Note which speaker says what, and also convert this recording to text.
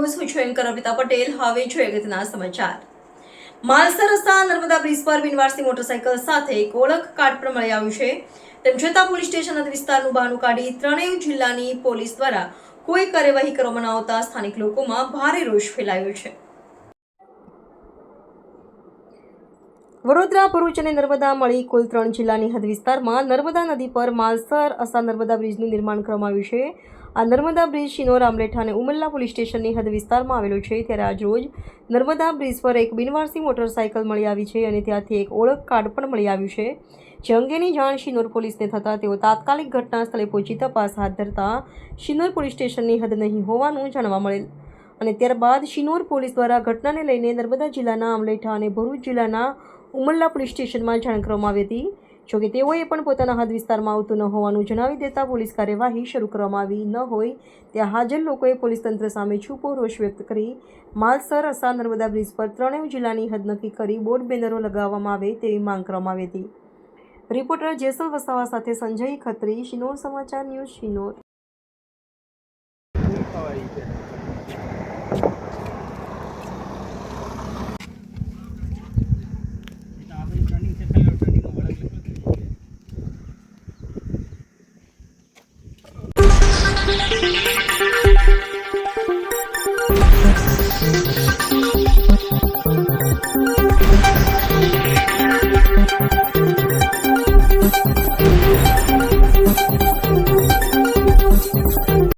Speaker 1: News હું છું anchor Amita Patel. હવે જોઈએ અગત્યના સમાચાર। માલસર રસ્તા નર્મદા બ્રિજ પર બિનવારસી મોટરસાઇકલ સાથે એક ઓળખ કાર્ડ પણ મળી આવ્યું છે। તેમ છતાં પોલીસ સ્ટેશન હદ વિસ્તારનું બહાનું કાઢી ત્રણેય જિલ્લાની પોલીસ દ્વારા કોઈ કાર્યવાહી કરવામાં ન આવતા સ્થાનિક લોકોમાં ભારે રોષ ફેલાયો છે। વડોદરા, ભરૂચ અને નર્મદા મળી કુલ 3 જિલ્લાની હદ વિસ્તારમાં નર્મદા નદી પર માલસર અસા નર્મદા બ્રિજનું નિર્માણ કરવામાં આવ્યું છે। આ નર્મદા બ્રિજ શિનોર, આમલેઠા અને ઉમલ્લા પોલીસ સ્ટેશનની હદ વિસ્તારમાં આવેલો છે। ત્યારે આજ રોજ નર્મદા બ્રિજ પર એક બિનવારસી મોટરસાઇકલ મળી આવી છે અને ત્યાંથી એક ઓળખ કાર્ડ પણ મળી આવ્યું છે, જે અંગેની જાણ શિનોર પોલીસને થતાં તેઓ તાત્કાલિક ઘટના સ્થળે પહોંચી તપાસ હાથ ધરતા શિનોર પોલીસ સ્ટેશનની હદ નહીં હોવાનું જાણવા મળેલ અને ત્યારબાદ શિનોર પોલીસ દ્વારા ઘટનાને લઈને નર્મદા જિલ્લાના આમલેઠા અને ભરૂચ જિલ્લાના ઉમલ્લા પોલીસ સ્ટેશનમાં જાણ કરવામાં આવી હતી। જોકે તેઓએ પણ પોતાના હદ વિસ્તારમાં આવતું ન હોવાનું જણાવી દેતા પોલીસ કાર્યવાહી શરૂ કરવામાં આવી ન હોય ત્યાં હાજર લોકોએ પોલીસ તંત્ર સામે છૂપો રોષ વ્યક્ત કરી માલસર અસા નર્મદા બ્રિજ પર ત્રણેય જિલ્લાની હદ નક્કી કરી બોર્ડ બેનરો લગાવવામાં આવે તેવી માંગ કરવામાં આવી હતી। રિપોર્ટર જેસલ વસાવા સાથે સંજય ખત્રી, શિનોર સમાચાર ન્યૂઝ, શિનોર।